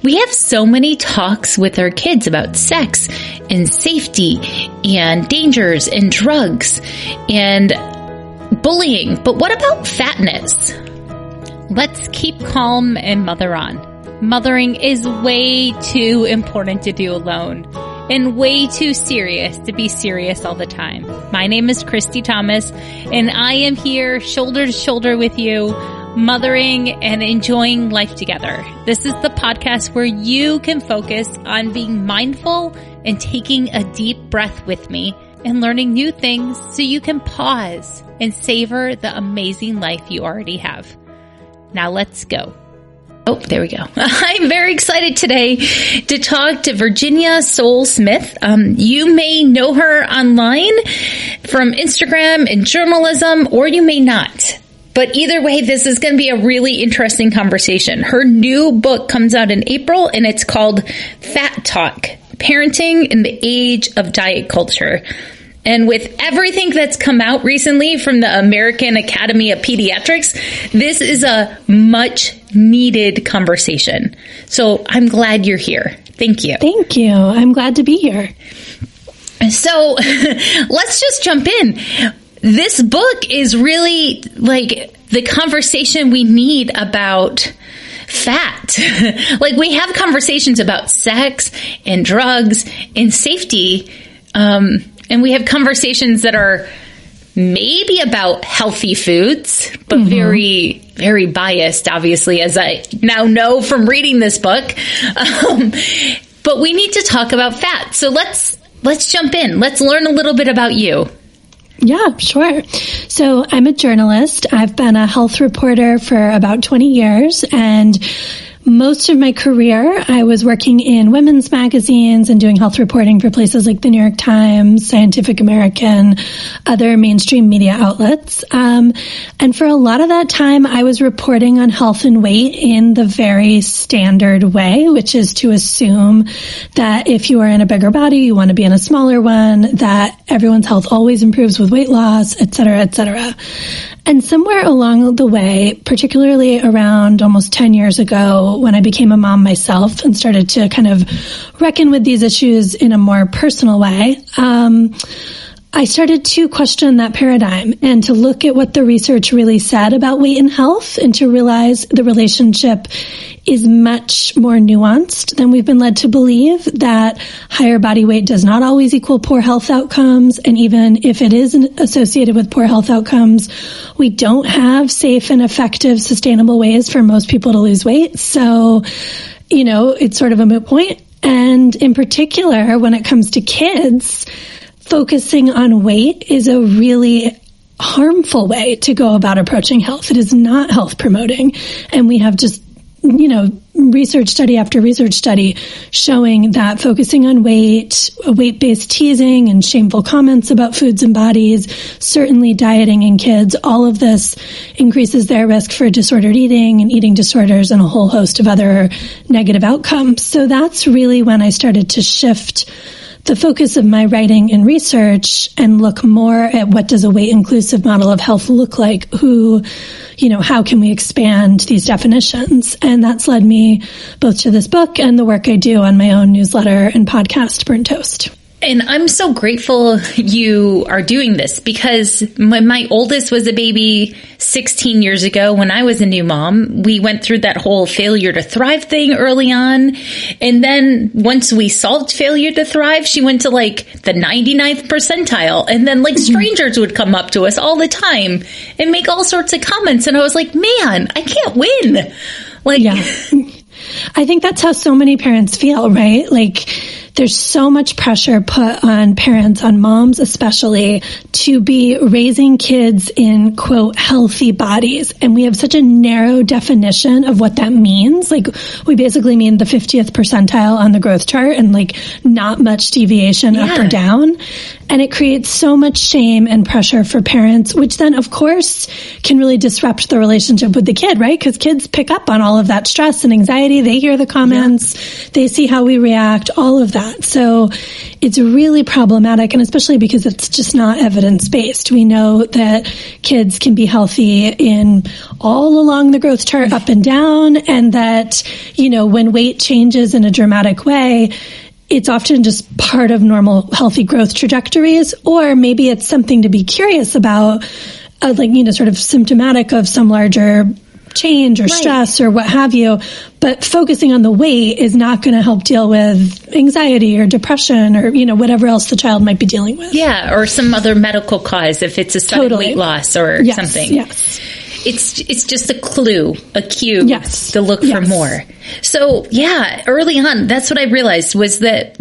We have so many talks with our kids about sex and safety and dangers and drugs and bullying. But what about fatness? Let's keep calm and mother on. Mothering is way too important to do alone and way too serious to be serious all the time. My name is Christy Thomas, and I am here shoulder to shoulder with you, mothering and enjoying life together. This is the podcast where you can focus on being mindful and taking a deep breath with me and learning new things so you can pause and savor the amazing life you already have. Now let's go. Oh, there we go. I'm very excited today to talk to Virginia Sowell-Smith. You may know her online from Instagram and journalism, or you may not. But either way, this is going to be a really interesting conversation. Her new book comes out in April, and it's called Fat Talk: Parenting in the Age of Diet Culture. And with everything that's come out recently from the American Academy of Pediatrics, this is a much needed conversation. So I'm glad you're here. Thank you. Thank you. I'm glad to be here. So let's just jump in. This book is really like the conversation we need about fat. Like, we have conversations about sex and drugs and safety, and we have conversations that are maybe about healthy foods, but very, very biased, obviously, as I now know from reading this book. But we need to talk about fat. So let's jump in. Let's learn a little bit about you. Yeah, sure. So I'm a journalist. I've been a health reporter for about 20 years, and most of my career, I was working in women's magazines and doing health reporting for places like the New York Times, Scientific American, other mainstream media outlets. And for a lot of that time, I was reporting on health and weight in the very standard way, which is to assume that if you are in a bigger body, you want to be in a smaller one, that everyone's health always improves with weight loss, et cetera, et cetera. And somewhere along the way, particularly around almost 10 years ago, when I became a mom myself and started to kind of reckon with these issues in a more personal way, I started to question that paradigm and to look at what the research really said about weight and health, and to realize the relationship is much more nuanced than we've been led to believe, that higher body weight does not always equal poor health outcomes. And even if it is associated with poor health outcomes, we don't have safe and effective, sustainable ways for most people to lose weight. So, it's sort of a moot point. And in particular, when it comes to kids, focusing on weight is a really harmful way to go about approaching health. It is not health promoting. And we have just, research study after research study showing that focusing on weight, weight-based teasing and shameful comments about foods and bodies, certainly dieting in kids, all of this increases their risk for disordered eating and eating disorders and a whole host of other negative outcomes. So that's really when I started to shift the focus of my writing and research and look more at what does a weight-inclusive model of health look like? How can we expand these definitions? And that's led me both to this book and the work I do on my own newsletter and podcast, Burnt Toast. And I'm so grateful you are doing this, because when my oldest was a baby 16 years ago, when I was a new mom, we went through that whole failure to thrive thing early on. And then once we solved failure to thrive, she went to like the 99th percentile. And then like strangers would come up to us all the time and make all sorts of comments. And I was like, man, I can't win. Yeah. I think that's how so many parents feel, right? Like, there's so much pressure put on parents, on moms especially, to be raising kids in, quote, healthy bodies. And we have such a narrow definition of what that means. Like, we basically mean the 50th percentile on the growth chart and like not much deviation up or down. And it creates so much shame and pressure for parents, which then, of course, can really disrupt the relationship with the kid, right? Because kids pick up on all of that stress and anxiety. They hear the comments, they see how we react, all of that. that. So it's really problematic, and especially because it's just not evidence-based. We know that kids can be healthy in all along the growth chart, up and down, and that, when weight changes in a dramatic way, it's often just part of normal healthy growth trajectories, or maybe it's something to be curious about, sort of symptomatic of some larger change or stress or what have you. But focusing on the weight is not going to help deal with anxiety or depression or, whatever else the child might be dealing with. Yeah, or some other medical cause if it's a sudden weight loss or something. Yes. It's just a cue to look for more. So early on, that's what I realized was that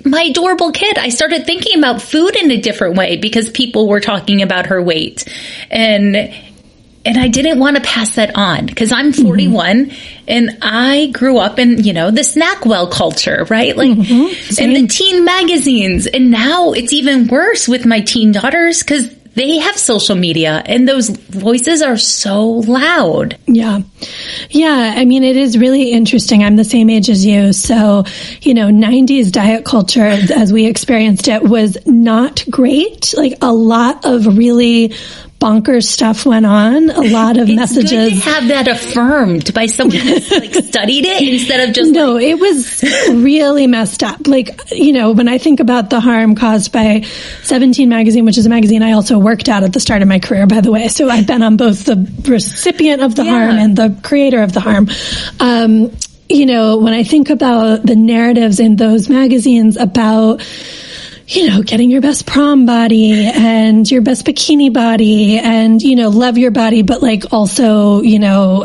my adorable kid, I started thinking about food in a different way because people were talking about her weight, and I didn't want to pass that on because I'm 41 and I grew up in, the SnackWell culture, right? Like, and the teen magazines. And now it's even worse with my teen daughters because they have social media and those voices are so loud. Yeah. Yeah. I mean, it is really interesting. I'm the same age as you. So, 90s diet culture, as we experienced it, was not great. Like a lot of really bonkers stuff went on. A lot of messages. It's good to have that affirmed by someone who's studied it instead of just it was really messed up. When I think about the harm caused by 17 magazine, which is a magazine I also worked at the start of my career, by the way. So I've been on both the recipient of the harm and the creator of the harm. When I think about the narratives in those magazines about getting your best prom body and your best bikini body and, love your body, but also,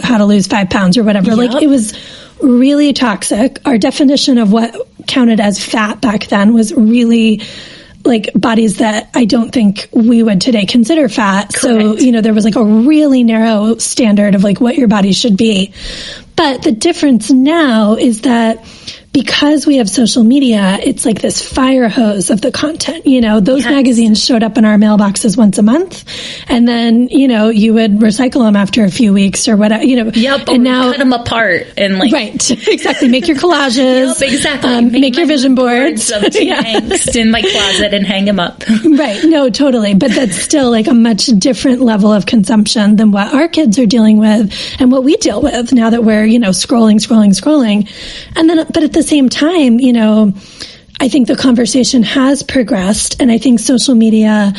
how to lose 5 pounds or whatever. Yep. It was really toxic. Our definition of what counted as fat back then was really bodies that I don't think we would today consider fat. Correct. So, there was a really narrow standard of what your body should be. But the difference now is that because we have social media, it's this fire hose of the content. Those magazines showed up in our mailboxes once a month, and then, you would recycle them after a few weeks or whatever, Yep, and now cut them apart and right, exactly. Make your collages. Yep, exactly. Make your vision boards. Of angst in my closet and hang them up. Right. No, totally. But that's still a much different level of consumption than what our kids are dealing with and what we deal with now that we're, scrolling. And then, but at the same time, I think the conversation has progressed, and I think social media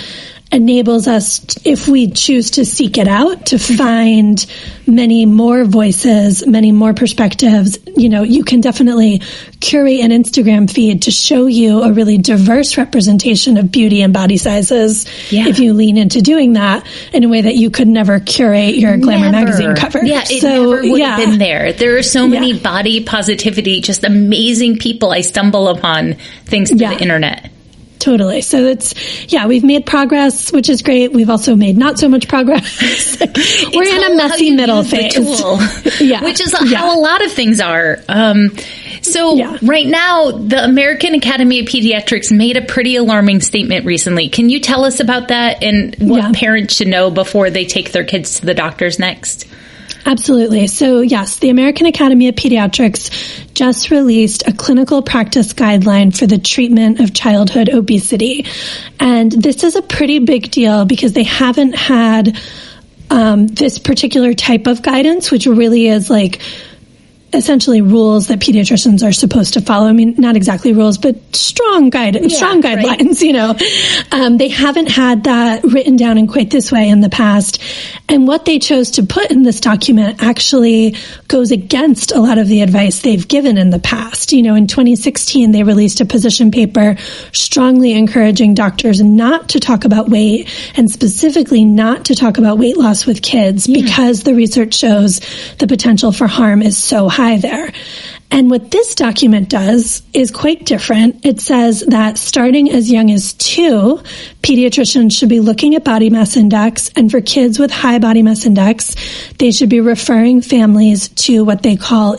enables us, if we choose to seek it out, to find many more voices, many more perspectives. You can definitely curate an Instagram feed to show you a really diverse representation of beauty and body sizes if you lean into doing that in a way that you could never curate your Glamour magazine cover. Yeah, it never would have been there. There are so many body positivity, just amazing people I stumble upon thanks to the internet. Totally. So we've made progress, which is great. We've also made not so much progress. We're in a messy middle phase. Which is how a lot of things are. Right now, the American Academy of Pediatrics made a pretty alarming statement recently. Can you tell us about that and what parents should know before they take their kids to the doctors next? Absolutely. So yes, the American Academy of Pediatrics just released a clinical practice guideline for the treatment of childhood obesity. And this is a pretty big deal because they haven't had this particular type of guidance, which really is essentially rules that pediatricians are supposed to follow. I mean, not exactly rules, but strong guidance, guidelines, they haven't had that written down in quite this way in the past. And what they chose to put in this document actually goes against a lot of the advice they've given in the past. In 2016, they released a position paper strongly encouraging doctors not to talk about weight and specifically not to talk about weight loss with kids because the research shows the potential for harm is so high there. And what this document does is quite different. It says that starting as young as 2, pediatricians should be looking at body mass index, and for kids with high body mass index, they should be referring families to what they call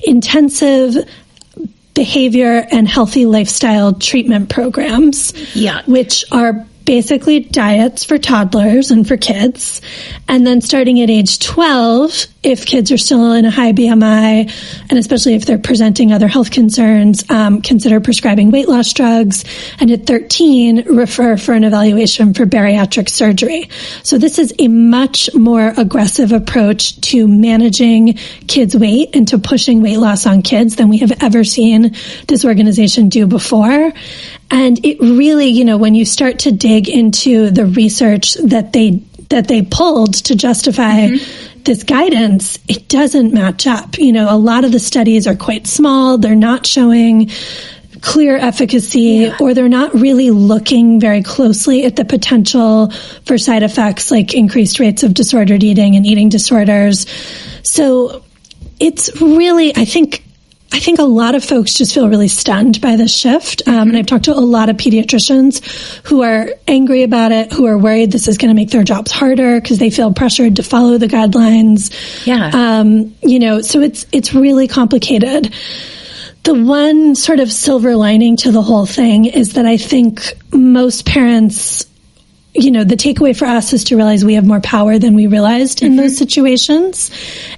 intensive behavior and healthy lifestyle treatment programs, which are basically diets for toddlers and for kids. And then starting at age 12, if kids are still in a high BMI, and especially if they're presenting other health concerns, consider prescribing weight loss drugs. And at 13, refer for an evaluation for bariatric surgery. So this is a much more aggressive approach to managing kids' weight and to pushing weight loss on kids than we have ever seen this organization do before. And it really, you know, when you start to dig into the research that they pulled to justify this guidance, it doesn't match up. You know, a lot of the studies are quite small. They're not showing clear efficacy, or they're not really looking very closely at the potential for side effects like increased rates of disordered eating and eating disorders. So it's really, I think a lot of folks just feel really stunned by this shift. And I've talked to a lot of pediatricians who are angry about it, who are worried this is going to make their jobs harder because they feel pressured to follow the guidelines. Yeah. You know, so it's really complicated. The one sort of silver lining to the whole thing is that I think most parents, you know, the takeaway for us is to realize we have more power than we realized in those situations.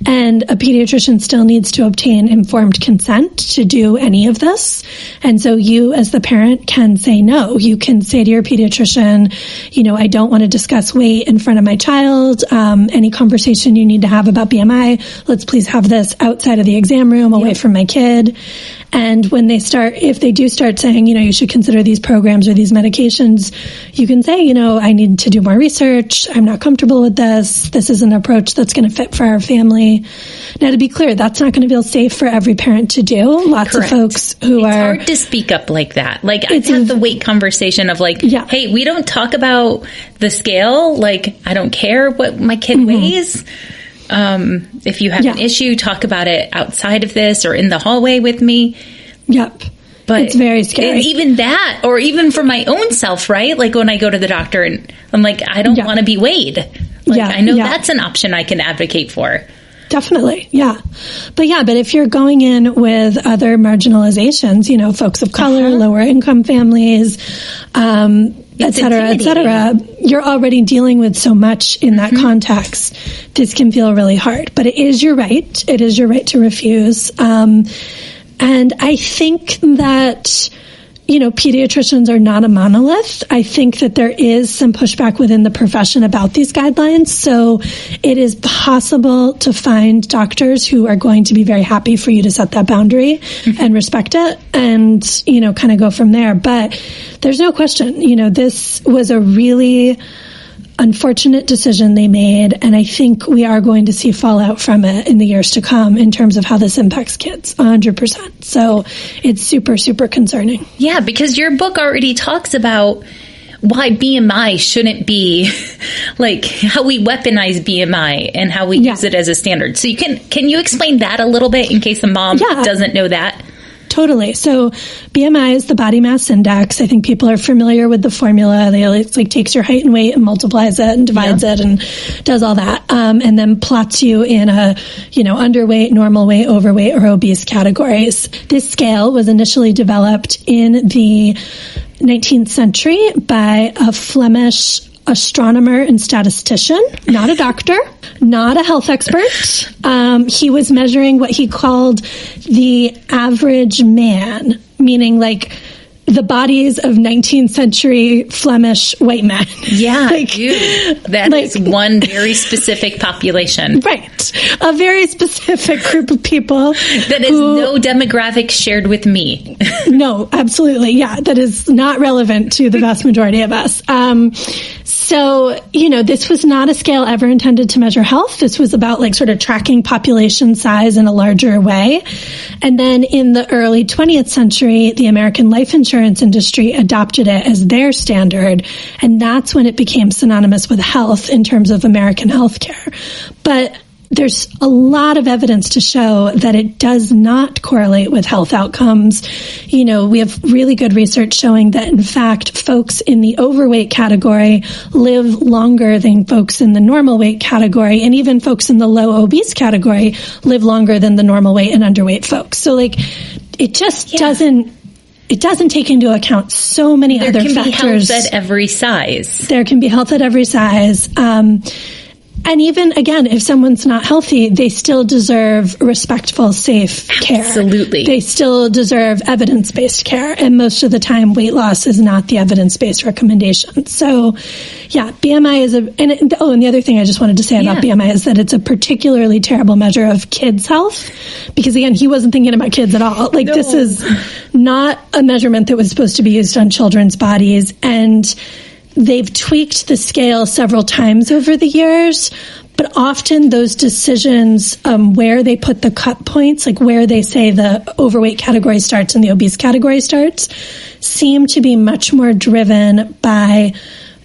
And a pediatrician still needs to obtain informed consent to do any of this. And so you as the parent can say no. You can say to your pediatrician, you know, I don't want to discuss weight in front of my child. Any conversation you need to have about BMI, let's please have this outside of the exam room, away from my kid. And when they start, if they do start saying, you know, you should consider these programs or these medications, you can say, you know, I need to do more research. I'm not comfortable with this. This is an approach that's going to fit for our family. Now, to be clear, that's not going to feel safe for every parent to do. Lots of folks who it's hard to speak up like that. Like, it's I've had the weight conversation of like, hey, we don't talk about the scale. Like, I don't care what my kid weighs. If you have an issue, talk about it outside of this or in the hallway with me. Yep. But it's very scary. Even that, or even for my own self, right? Like when I go to the doctor and I'm like, I don't want to be weighed. Like, I know that's an option I can advocate for. Definitely. Yeah. But if you're going in with other marginalizations, you know, folks of color, lower income families, et cetera, you're already dealing with so much in that context. This can feel really hard, but it is your right. It is your right to refuse. And I think that, you know, pediatricians are not a monolith. I think that there is some pushback within the profession about these guidelines. So it is possible to find doctors who are going to be very happy for you to set that boundary and respect it and, you know, kind of go from there. But there's no question, you know, this was a really unfortunate decision they made, and I think we are going to see fallout from it in the years to come in terms of how this impacts kids, 100%. So it's super, super concerning. Yeah, because your book already talks about why BMI shouldn't be like how we weaponize BMI and how we use it as a standard. So can you explain that a little bit in case a mom doesn't know that? Totally. So BMI is the body mass index. I think people are familiar with the formula. It's like takes your height and weight and multiplies it and divides it and does all that. And then plots you in a, you know, underweight, normal weight, overweight, or obese categories. This scale was initially developed in the 19th century by a Flemish astronomer and statistician, not a doctor, not a health expert. He was measuring what he called the average man, meaning like the bodies of 19th century Flemish white men. Yeah, that is one very specific population. Right. A very specific group of people. That is no demographic shared with me. No, absolutely. Yeah, that is not relevant to the vast majority of us. So, you know, this was not a scale ever intended to measure health. This was about like sort of tracking population size in a larger way. And then in the early 20th century, the American life insurance industry adopted it as their standard. And that's when it became synonymous with health in terms of American healthcare. But there's a lot of evidence to show that it does not correlate with health outcomes. You know, we have really good research showing that, in fact, folks in the overweight category live longer than folks in the normal weight category, and even folks in the low obese category live longer than the normal weight and underweight folks. So, like, it just doesn't take into account so many other factors. There can be health at every size. There can be health at every size. And even, again, if someone's not healthy, they still deserve respectful, safe care. Absolutely. They still deserve evidence-based care. And most of the time, weight loss is not the evidence-based recommendation. So, yeah, BMI is and the other thing I just wanted to say about BMI is that it's a particularly terrible measure of kids' health. Because, again, he wasn't thinking about kids at all. Like, this is not a measurement that was supposed to be used on children's bodies. And they've tweaked the scale several times over the years, but often those decisions, where they put the cut points, like where they say the overweight category starts and the obese category starts, seem to be much more driven by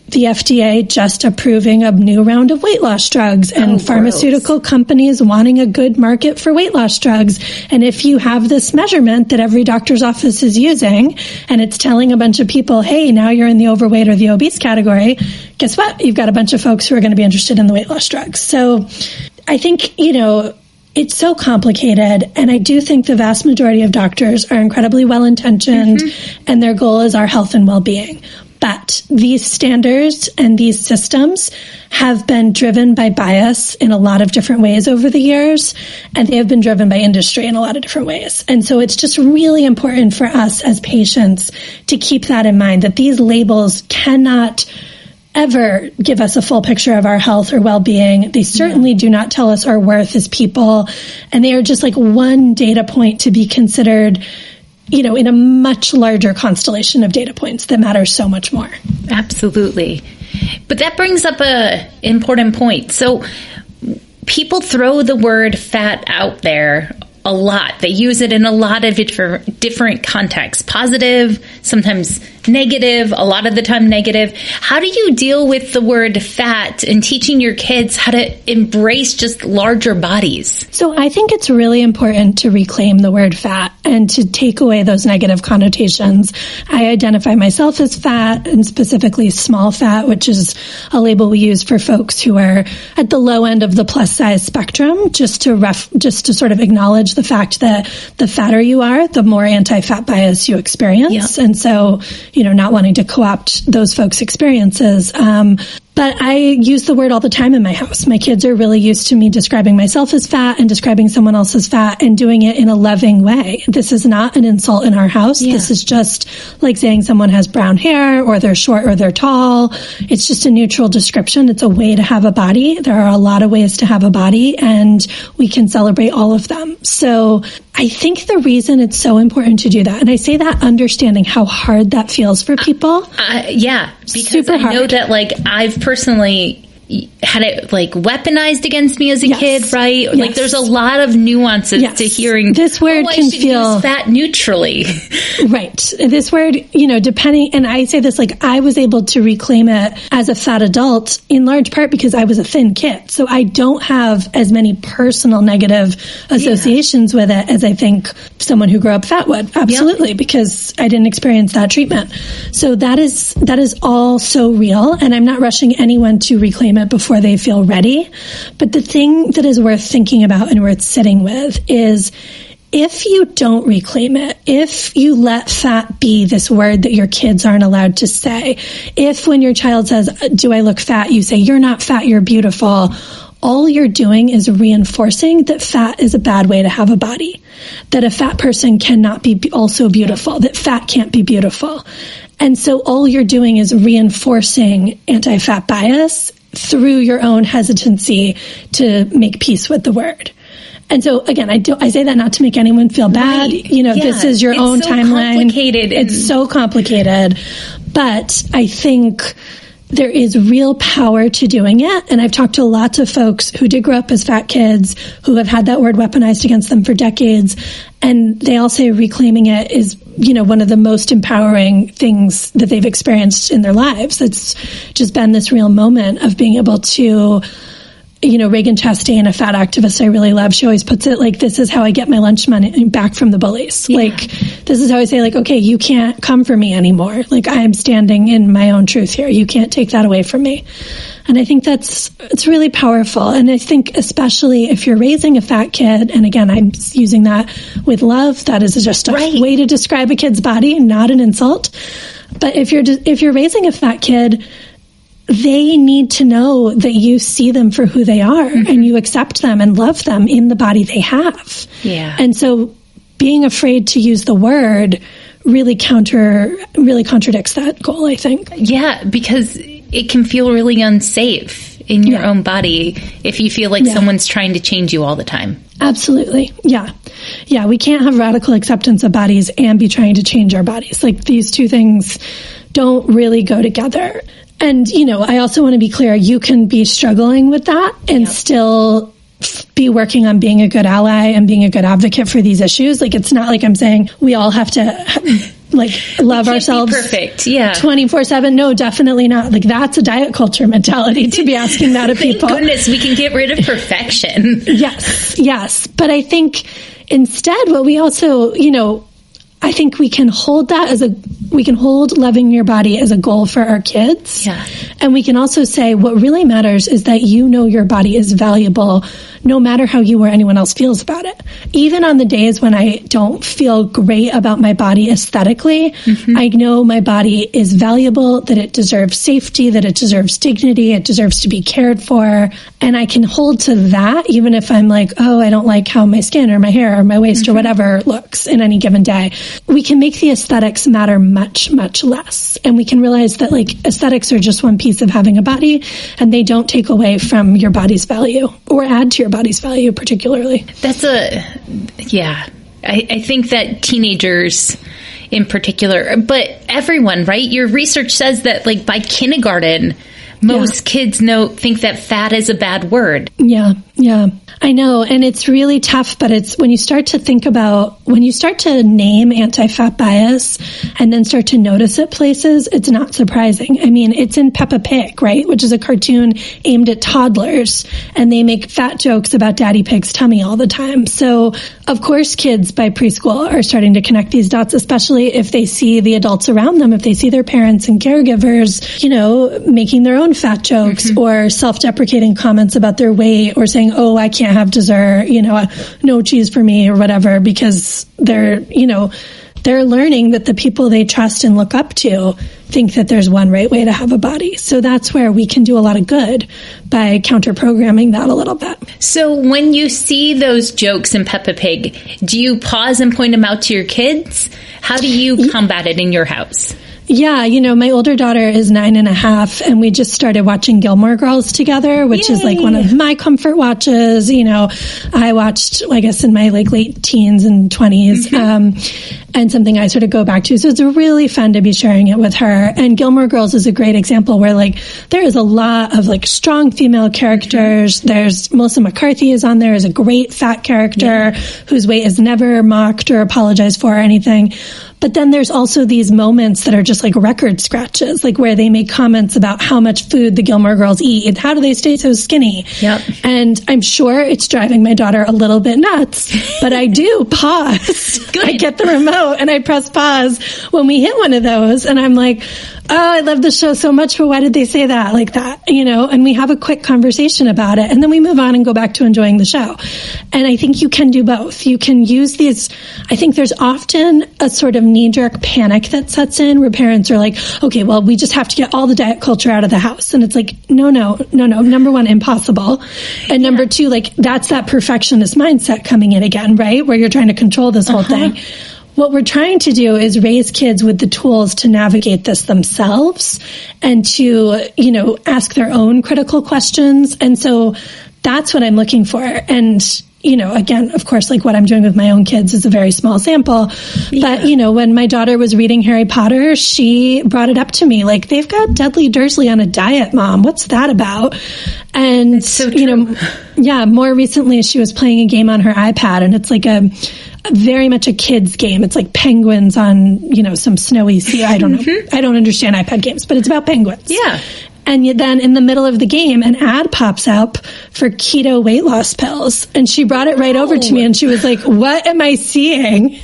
the FDA just approving a new round of weight loss drugs and pharmaceutical companies wanting a good market for weight loss drugs. And if you have this measurement that every doctor's office is using and it's telling a bunch of people, hey, now you're in the overweight or the obese category, guess what? You've got a bunch of folks who are going to be interested in the weight loss drugs. So I think, it's so complicated, and I do think the vast majority of doctors are incredibly well-intentioned, and their goal is our health and well-being. But these standards and these systems have been driven by bias in a lot of different ways over the years, and they have been driven by industry in a lot of different ways. And so it's just really important for us as patients to keep that in mind, that these labels cannot ever give us a full picture of our health or well-being. They certainly do not tell us our worth as people, and they are just like one data point to be considered, in a much larger constellation of data points that matter so much more. Absolutely. But that brings up an important point. So people throw the word fat out there a lot. They use it in a lot of different contexts. Positive, sometimes negative, a lot of the time negative. How do you deal with the word fat and teaching your kids how to embrace just larger bodies? So I think it's really important to reclaim the word fat and to take away those negative connotations. I identify myself as fat, and specifically small fat, which is a label we use for folks who are at the low end of the plus size spectrum, just to sort of acknowledge the fact that the fatter you are, the more anti-fat bias you experience. And so, not wanting to co-opt those folks' experiences. But I use the word all the time in my house. My kids are really used to me describing myself as fat and describing someone else as fat and doing it in a loving way. This is not an insult in our house. This is just like saying someone has brown hair or they're short or they're tall. It's just a neutral description. It's a way to have a body. There are a lot of ways to have a body, and we can celebrate all of them. So I think the reason it's so important to do that, and I say that understanding how hard that feels for people. Because super hard. I know that I've personally had it weaponized against me as a kid, right? Like there's a lot of nuances to hearing this word can feel use fat neutrally. Right. This word, depending, and I say this, I was able to reclaim it as a fat adult in large part because I was a thin kid. So I don't have as many personal negative associations with it as I think someone who grew up fat would. Absolutely. Because I didn't experience that treatment. So that is all so real. And I'm not rushing anyone to reclaim it before they feel ready. But the thing that is worth thinking about and worth sitting with is, if you don't reclaim it, if you let fat be this word that your kids aren't allowed to say, if when your child says, do I look fat, you say, you're not fat, you're beautiful, all you're doing is reinforcing that fat is a bad way to have a body, that a fat person cannot be also beautiful, that fat can't be beautiful. And so all you're doing is reinforcing anti-fat bias through your own hesitancy to make peace with the word. And so again, I say that not to make anyone feel bad. Right. This is your own timeline. Complicated. It's so complicated. But I think there is real power to doing it. And I've talked to lots of folks who did grow up as fat kids, who have had that word weaponized against them for decades. And they all say reclaiming it is, one of the most empowering things that they've experienced in their lives. It's just been this real moment of being able to, Reagan Chastain, a fat activist I really love, she always puts it this is how I get my lunch money back from the bullies. Yeah. This is how I say, okay, you can't come for me anymore. I am standing in my own truth here. You can't take that away from me. And I think it's really powerful. And I think especially if you're raising a fat kid, and again, I'm using that with love, that is just a way to describe a kid's body, not an insult. But if you're raising a fat kid, they need to know that you see them for who they are and you accept them and love them in the body they have. Yeah. And so being afraid to use the word really contradicts that goal, I think. Yeah, because it can feel really unsafe in your own body if you feel like someone's trying to change you all the time. Absolutely. Yeah. Yeah. We can't have radical acceptance of bodies and be trying to change our bodies. Like, these two things don't really go together. And, I also want to be clear, you can be struggling with that and still be working on being a good ally and being a good advocate for these issues. Like, it's not like I'm saying we all have to love ourselves perfect. Yeah. 24/7. No, definitely not. Like, that's a diet culture mentality to be asking that of people. Thank goodness we can get rid of perfection. Yes. But I think instead what we also, I think we can hold loving your body as a goal for our kids. Yeah. And we can also say what really matters is that your body is valuable no matter how you or anyone else feels about it. Even on the days when I don't feel great about my body aesthetically, I know my body is valuable, that it deserves safety, that it deserves dignity, it deserves to be cared for. And I can hold to that even if I'm like, oh, I don't like how my skin or my hair or my waist or whatever looks in any given day. We can make the aesthetics matter much, much less. And we can realize that aesthetics are just one piece of having a body, and they don't take away from your body's value or add to your body's value particularly. I think that teenagers in particular, but everyone, right? Your research says that by kindergarten, most kids think that fat is a bad word. Yeah. I know. And it's really tough, but it's when you start to name anti-fat bias and then start to notice it places, it's not surprising. I mean, it's in Peppa Pig, right? Which is a cartoon aimed at toddlers, and they make fat jokes about Daddy Pig's tummy all the time. So of course, kids by preschool are starting to connect these dots, especially if they see the adults around them, if they see their parents and caregivers, making their own fat jokes or self-deprecating comments about their weight, or saying, oh, I can't have dessert, no cheese for me or whatever, because they're learning that the people they trust and look up to think that there's one right way to have a body. So that's where we can do a lot of good by counter-programming that a little bit. So when you see those jokes in Peppa Pig, do you pause and point them out to your kids? How do you combat it in your house? Yeah, my older daughter is 9.5, and we just started watching Gilmore Girls together, which is one of my comfort watches. I watched, I guess, in my late teens and 20s, and something I sort of go back to. So it's really fun to be sharing it with her. And Gilmore Girls is a great example where there is a lot of strong female characters. There's Melissa McCarthy is on there as a great fat character whose weight is never mocked or apologized for or anything. But then there's also these moments that are just record scratches, where they make comments about how much food the Gilmore Girls eat and how do they stay so skinny. Yep. And I'm sure it's driving my daughter a little bit nuts, but I do pause. I get the remote and I press pause when we hit one of those, and I'm like, oh, I love the show so much, but why did they say that like that? And we have a quick conversation about it, and then we move on and go back to enjoying the show. And I think you can do both. You can use these. I think there's often a sort of knee-jerk panic that sets in where parents are like, okay, well, we just have to get all the diet culture out of the house. And it's like, no. Number one, impossible. And number two, that's that perfectionist mindset coming in again, right? Where you're trying to control this whole thing. What we're trying to do is raise kids with the tools to navigate this themselves and to, ask their own critical questions. And so that's what I'm looking for. And, again, of course, what I'm doing with my own kids is a very small sample. Yeah. But, when my daughter was reading Harry Potter, she brought it up to me, they've got Dudley Dursley on a diet, Mom. What's that about? And, so more recently she was playing a game on her iPad, and it's very much a kid's game. It's penguins on, some snowy sea. I don't know. I don't understand iPad games, but it's about penguins. Yeah. And then in the middle of the game, an ad pops up for keto weight loss pills. And she brought it right over to me, and she was like, what am I seeing?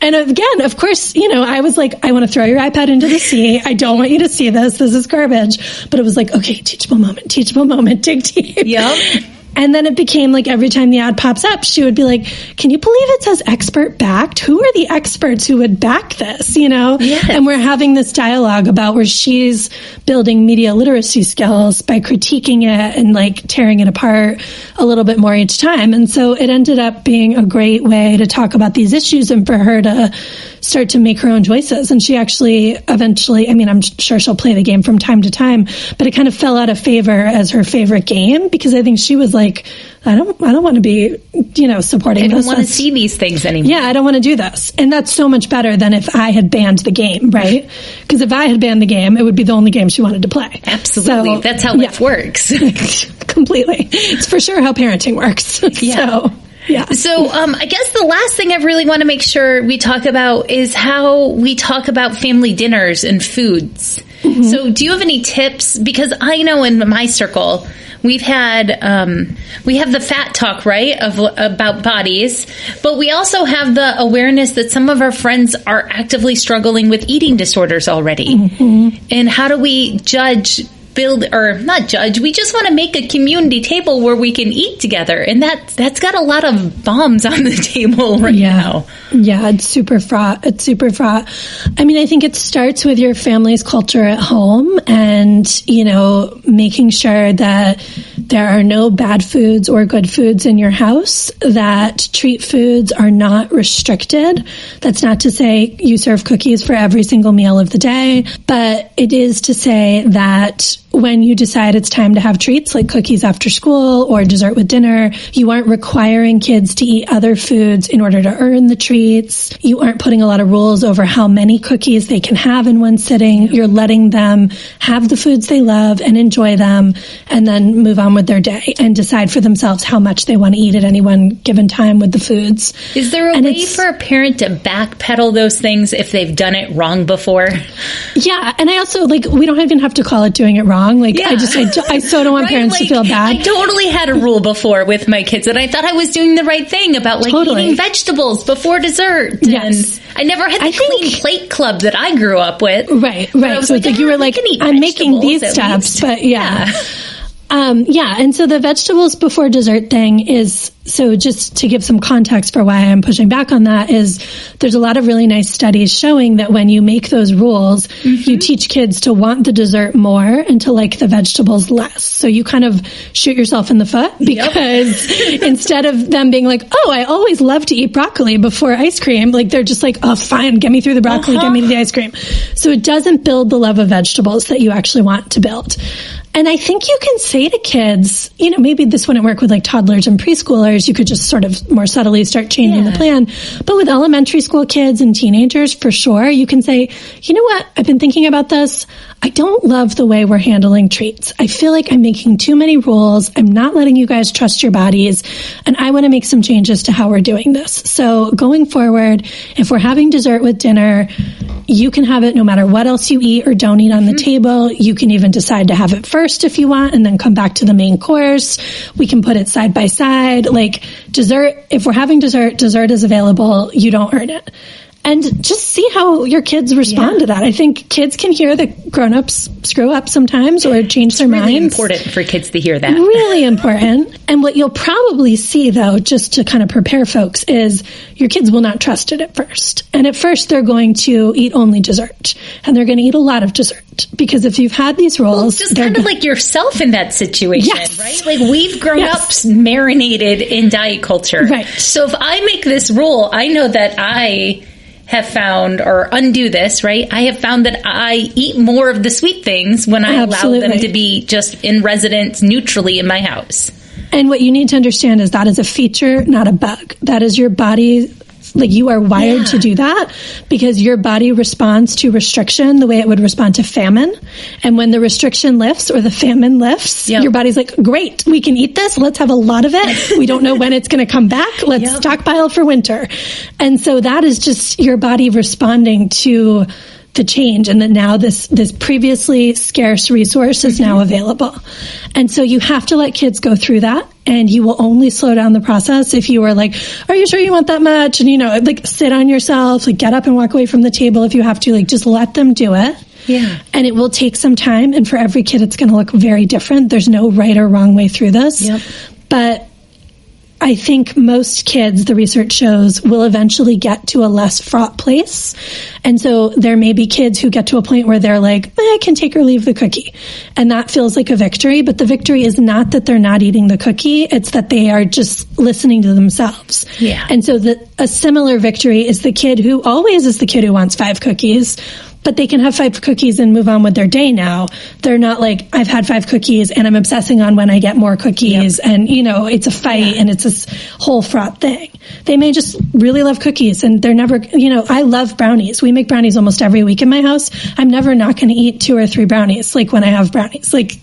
And again, of course, I was like, I want to throw your iPad into the sea. I don't want you to see this. This is garbage. But it was okay, teachable moment, dig deep. Yep. And then it became like every time the ad pops up, she would be like, can you believe it says expert backed? Who are the experts who would back this, you know? Yes. And we're having this dialogue about where she's building media literacy skills by critiquing it and like tearing it apart a little bit more each time. And so it ended up being a great way to talk about these issues and for her to start to make her own choices. And she actually eventually, I mean, I'm sure she'll play the game from time to time, but it kind of fell out of favor as her favorite game because I think she was like, I don't want to be, you know, supporting this. I don't want to see these things anymore. Yeah, I don't want to do this. And that's so much better than if I had banned the game, right? Because if I had banned the game, it would be the only game she wanted to play. Absolutely. So, that's how life works. Completely. It's for sure how parenting works. Yeah. So I guess the last thing I really want to make sure we talk about is how we talk about family dinners and foods. Mm-hmm. So do you have any tips? Because I know in my circle, we've had, we have the fat talk, right, about bodies, but we also have the awareness that some of our friends are actively struggling with eating disorders already. Mm-hmm. And how do we we just want to make a community table where we can eat together. And that's got a lot of bombs on the table right now. Yeah, it's super fraught. I mean, I think it starts with your family's culture at home and, you know, making sure that there are no bad foods or good foods in your house, that treat foods are not restricted. That's not to say you serve cookies for every single meal of the day, but it is to say that when you decide it's time to have treats like cookies after school or dessert with dinner, you aren't requiring kids to eat other foods in order to earn the treats. You aren't putting a lot of rules over how many cookies they can have in one sitting. You're letting them have the foods they love and enjoy them and then move on with their day and decide for themselves how much they want to eat at any one given time with the foods. Is there a way for a parent to backpedal those things if they've done it wrong before? Yeah. And I also, like, we don't even have to call it doing it wrong. Like, yeah. I so don't want parents to feel bad. I totally had a rule before with my kids and I thought I was doing the right thing about like eating vegetables before dessert. Yes. And I never had the clean plate club that I grew up with. Right. So it's like you were like, I'm making these steps, but yeah. And so the vegetables before dessert thing is, so just to give some context for why I'm pushing back on that is there's a lot of really nice studies showing that when you make those rules, you teach kids to want the dessert more and to like the vegetables less. So you kind of shoot yourself in the foot because instead of them being like, oh, I always love to eat broccoli before ice cream, like they're just like, oh, fine, get me through the broccoli, get me to the ice cream. So it doesn't build the love of vegetables that you actually want to build. And I think you can say to kids, you know, maybe this wouldn't work with like toddlers and preschoolers. You could just sort of more subtly start changing the plan. But with elementary school kids and teenagers, for sure, you can say, you know what? I've been thinking about this. I don't love the way we're handling treats. I feel like I'm making too many rules. I'm not letting you guys trust your bodies. And I want to make some changes to how we're doing this. So going forward, if we're having dessert with dinner, you can have it no matter what else you eat or don't eat on the table. You can even decide to have it first if you want and then come back to the main course. We can put it side by side. Like dessert, if we're having dessert is available. You don't earn it. And just see how your kids respond to that. I think kids can hear that grown-ups screw up sometimes or change their minds. It's really important for kids to hear that. Really important. And what you'll probably see, though, just to kind of prepare folks, is your kids will not trust it at first. And at first, they're going to eat only dessert. And they're going to eat a lot of dessert. Because if you've had these rules... Well, just kind of like yourself in that situation, right? Like, we've grown up marinated in diet culture. Right. So if I make this rule, I know that I have found, or undo this, right? I have found that I eat more of the sweet things when I allow them to be just in residence neutrally in my house. And what you need to understand is that is a feature, not a bug. That is your body. Like you are wired to do that because your body responds to restriction the way it would respond to famine. And when the restriction lifts or the famine lifts, your body's like, great, we can eat this. Let's have a lot of it. We don't know when it's going to come back. Let's stockpile for winter. And so that is just your body responding to the change and that now this previously scarce resource is now available. And so you have to let kids go through that, and you will only slow down the process if you are like, are you sure you want that much? And, you know, like sit on yourself, like get up and walk away from the table if you have to, like just let them do it. Yeah. And it will take some time. And for every kid, it's going to look very different. There's no right or wrong way through this. Yep. But I think most kids, the research shows, will eventually get to a less fraught place. And so there may be kids who get to a point where they're like, I can take or leave the cookie. And that feels like a victory. But the victory is not that they're not eating the cookie. It's that they are just listening to themselves. Yeah. And so a similar victory is the kid who always is the kid who wants 5 cookies. But they can have 5 cookies and move on with their day now. They're not like, I've had 5 cookies and I'm obsessing on when I get more cookies. Yep. And, it's a fight and it's this whole fraught thing. They may just really love cookies and they're never, I love brownies. We make brownies almost every week in my house. I'm never not going to eat 2 or 3 brownies, like when I have brownies. Like,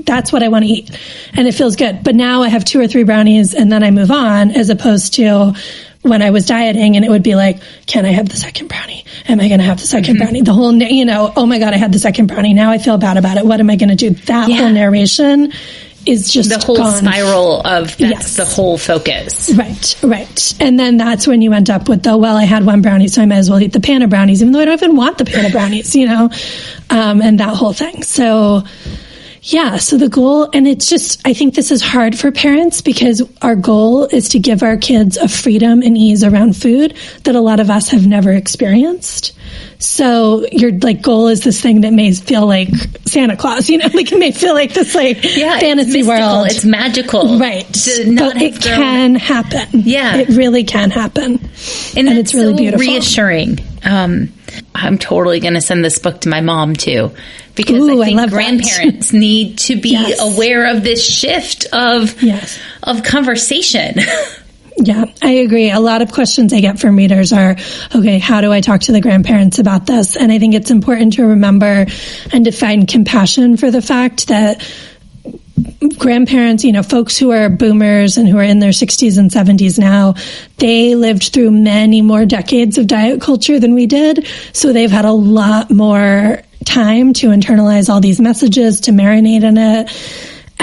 that's what I want to eat. And it feels good. But now I have 2 or 3 brownies and then I move on, as opposed to when I was dieting and it would be like, can I have the second brownie? Am I going to have the second brownie? The whole, oh my God, I had the second brownie. Now I feel bad about it. What am I going to do? That whole narration is just the whole gone. Spiral of that's the whole focus. Right. And then that's when you end up with I had 1 brownie, so I might as well eat the pan of brownies, even though I don't even want the pan of brownies, and that whole thing. So, so the goal, and it's just, I think this is hard for parents because our goal is to give our kids a freedom and ease around food that a lot of us have never experienced. So your goal is this thing that may feel like Santa Claus, it may feel like this fantasy world. It's magical. Right. But it can happen. Yeah. It really can happen. And it's really beautiful. Reassuring. I'm totally going to send this book to my mom too, because I think grandparents need to be aware of this shift of conversation. Yeah, I agree. A lot of questions I get from readers are, okay, how do I talk to the grandparents about this? And I think it's important to remember and to find compassion for the fact that grandparents, folks who are boomers and who are in their 60s and 70s now, they lived through many more decades of diet culture than we did. So they've had a lot more time to internalize all these messages, to marinate in it.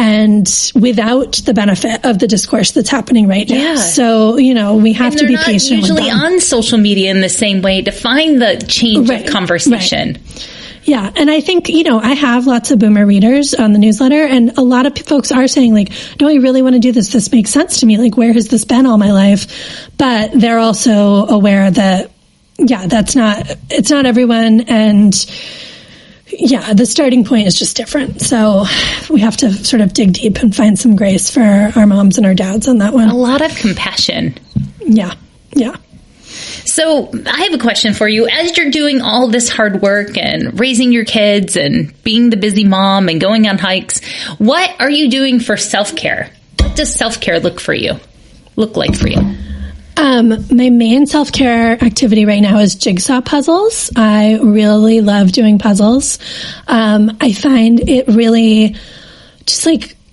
And without the benefit of the discourse that's happening right now. Yeah. So, we have to be patient with them. They're not usually on social media in the same way to find the change of conversation. Right. Yeah. And I think, I have lots of boomer readers on the newsletter, and a lot of folks are saying no, I really want to do this. This makes sense to me. Where has this been all my life? But they're also aware that, it's not everyone. And the starting point is just different. So we have to sort of dig deep and find some grace for our moms and our dads on that one. A lot of compassion. Yeah. So I have a question for you. As you're doing all this hard work and raising your kids and being the busy mom and going on hikes, what are you doing for self-care? What does self-care look like for you? My main self-care activity right now is jigsaw puzzles. I really love doing puzzles. I find it really just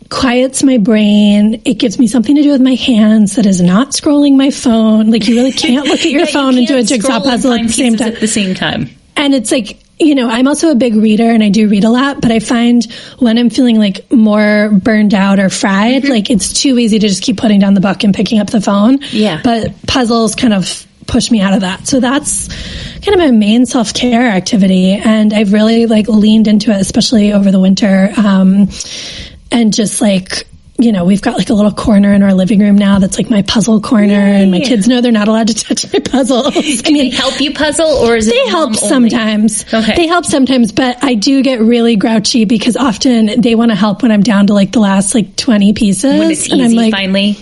quiets my brain. It gives me something to do with my hands that is not scrolling my phone. You really can't look at your phone and do a jigsaw puzzle at the same time. And it's I'm also a big reader and I do read a lot, but I find when I'm feeling more burned out or fried, it's too easy to just keep putting down the book and picking up the phone. Yeah. But puzzles kind of push me out of that. So that's kind of my main self-care activity. And I've really leaned into it, especially over the winter. And just we've got a little corner in our living room now that's my puzzle corner. Yay. And my kids know they're not allowed to touch my puzzles. Do they help you puzzle, or is it they help sometimes? Okay. They help sometimes, but I do get really grouchy because often they want to help when I'm down to the last 20 pieces. When it's and easy, I'm finally.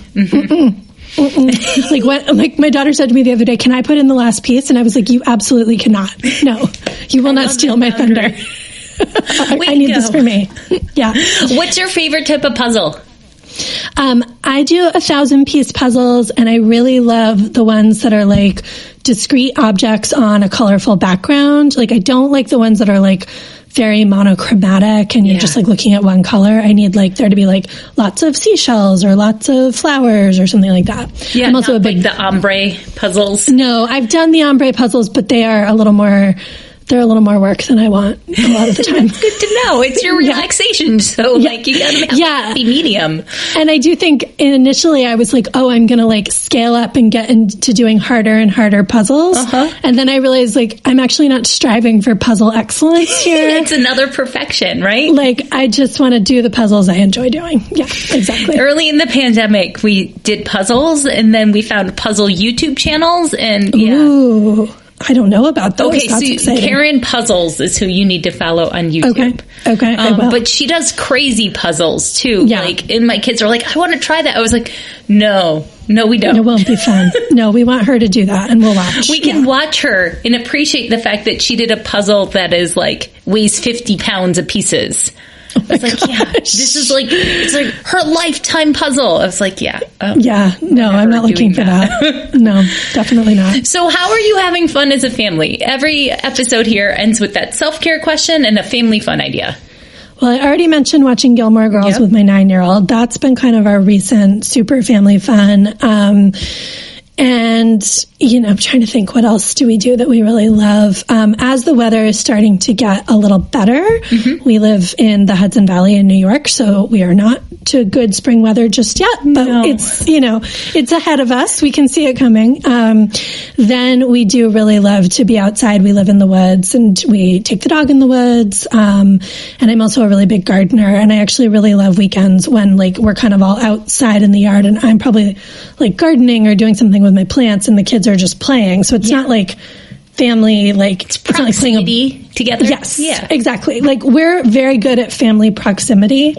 My daughter said to me the other day, can I put in the last piece? And I was you absolutely cannot. No, you will not steal my thunder. I need this for me. Yeah. What's your favorite type of puzzle? I do 1,000-piece puzzles, and I really love the ones that are discrete objects on a colorful background. I don't like the ones that are very monochromatic and you're just looking at one color. I need there to be lots of seashells or lots of flowers or something like that. Yeah, I'm also a big the ombre puzzles. No, I've done the ombre puzzles, but they are a little more they're a little more work than I want a lot of the time. It's good to know. It's your relaxation. So like you got to make a happy medium. And I do think initially I was like, oh, I'm going to like scale up and get into doing harder and harder puzzles. And then I realized like, I'm actually not striving for puzzle excellence here. It's another perfection, right? Like I just want to do the puzzles I enjoy doing. Yeah, exactly. Early in the pandemic, we did puzzles and then we found puzzle YouTube channels and Ooh. I don't know about those. Okay, That's so exciting. Karen Puzzles is who you need to follow on YouTube. Okay, I will. But she does crazy puzzles too. Yeah. Like, and my kids are like, I want to try that. I was like, no, we don't. It won't be fun. No, we want her to do that and we'll watch. We can watch her and appreciate the fact that she did a puzzle that is like weighs 50 pounds of pieces. I was like, yeah, this is like, it's like her lifetime puzzle. I was like, yeah. No, I'm not looking for that. No, definitely not. So how are you having fun as a family? Every episode here ends with that self-care question and a family fun idea. Well, I already mentioned watching Gilmore Girls with my 9-year-old. That's been kind of our recent super family fun. And, you know, I'm trying to think, what else do we do that we really love? As the weather is starting to get a little better, we live in the Hudson Valley in New York, so we are not to good spring weather just yet, but it's, you know, it's ahead of us. We can see it coming. Then we do really love to be outside. We live in the woods and we take the dog in the woods. And I'm also a really big gardener, and I actually really love weekends when like we're kind of all outside in the yard and I'm probably like gardening or doing something with my plants and the kids are just playing. So it's not like family, like it's proximity together. Yes. Yeah, exactly. Like we're very good at family proximity.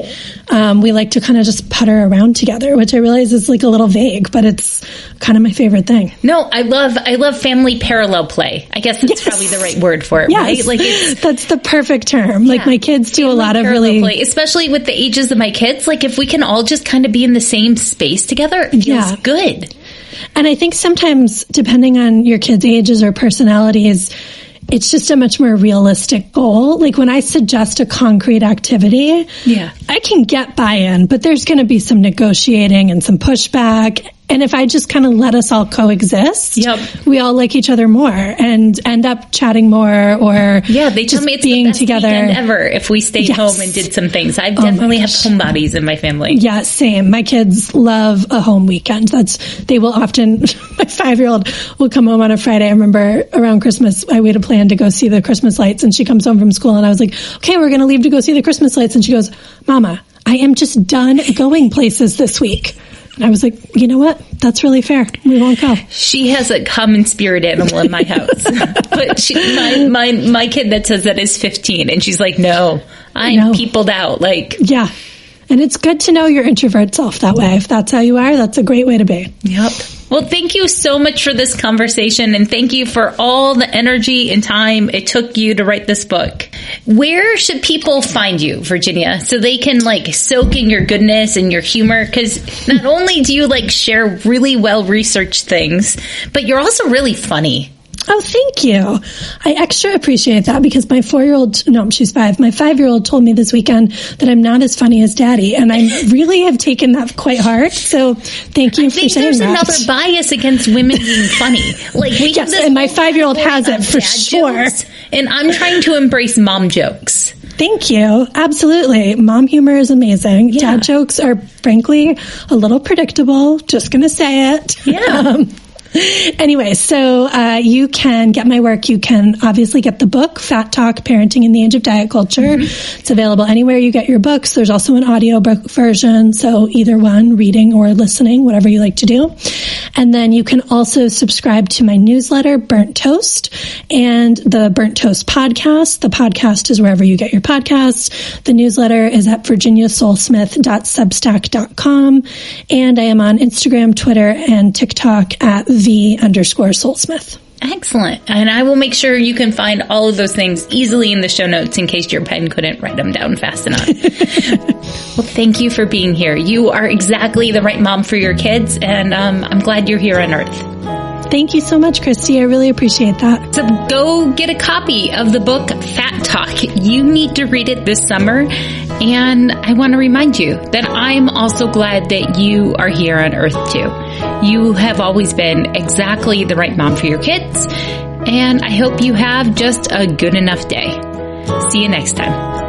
We like to kind of just putter around together, which I realize is like a little vague, but it's kind of my favorite thing. No, I love family parallel play. I guess that's probably the right word for it, right? Like that's the perfect term. Like my kids do a lot of really play, especially with the ages of my kids. Like if we can all just kind of be in the same space together, it feels good. And I think sometimes, depending on your kids' ages or personalities, it's just a much more realistic goal. Like when I suggest a concrete activity, I can get buy-in, but there's going to be some negotiating and some pushback. And if I just kind of let us all coexist, we all like each other more and end up chatting more or they just tell me it's being the best together weekend ever if we stayed home and did some things. I've definitely had homebodies in my family. Yeah, same. My kids love a home weekend. They will often, my 5-year-old will come home on a Friday. I remember around Christmas, we had a plan to go see the Christmas lights and she comes home from school and I was like, okay, we're going to leave to go see the Christmas lights. And she goes, Mama, I am just done going places this week. And I was like, you know what? That's really fair. We won't go. She has a common spirit animal in my house. But my kid that says that is 15. And she's like, no, I'm peopled out. Like, yeah. And it's good to know your introvert self that way. If that's how you are, that's a great way to be. Yep. Well, thank you so much for this conversation. And thank you for all the energy and time it took you to write this book. Where should people find you, Virginia, so they can like soak in your goodness and your humor? Because not only do you like share really well-researched things, but you're also really funny. Oh, thank you. I extra appreciate that because my 4-year-old, no, she's 5. My 5-year-old told me this weekend that I'm not as funny as Daddy, and I really have taken that quite hard. So thank you for saying that. I think there's another bias against women being funny. Like we have this and my 5-year-old has it for sure. Jokes, and I'm trying to embrace mom jokes. Thank you. Absolutely. Mom humor is amazing. Dad jokes are frankly a little predictable. Just going to say it. Yeah. Anyway, so you can get my work. You can obviously get the book, Fat Talk, Parenting in the Age of Diet Culture. It's available anywhere you get your books. There's also an audiobook version, so either one, reading or listening, whatever you like to do. And then you can also subscribe to my newsletter, Burnt Toast, and the Burnt Toast podcast. The podcast is wherever you get your podcasts. The newsletter is at virginiasoulsmith.substack.com. And I am on Instagram, Twitter, and TikTok at _Soulsmith. Excellent. And I will make sure you can find all of those things easily in the show notes in case your pen couldn't write them down fast enough. Well, thank you for being here. You are exactly the right mom for your kids, and I'm glad you're here on Earth. Thank you so much, Christy. I really appreciate that. So go get a copy of the book, Fat Talk. You need to read it this summer. And I want to remind you that I'm also glad that you are here on Earth too. You have always been exactly the right mom for your kids. And I hope you have just a good enough day. See you next time.